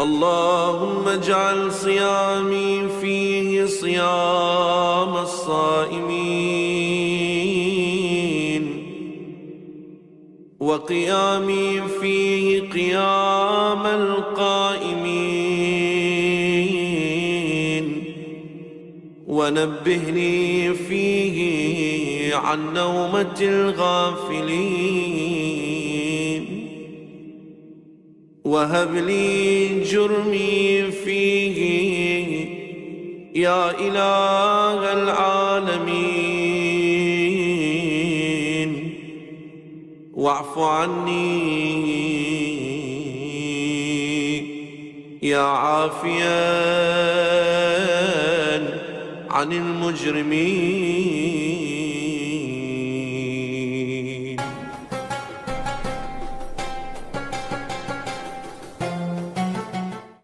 اللهم اجعل صيامي فيه صيام الصائمين، وقيامي فيه قيام القائمين، ونبهني فيه عن نومة الغافلين، وهب لي جرمي فيه يا إله العالمين، واعف عني يا عافيا عن المجرمين.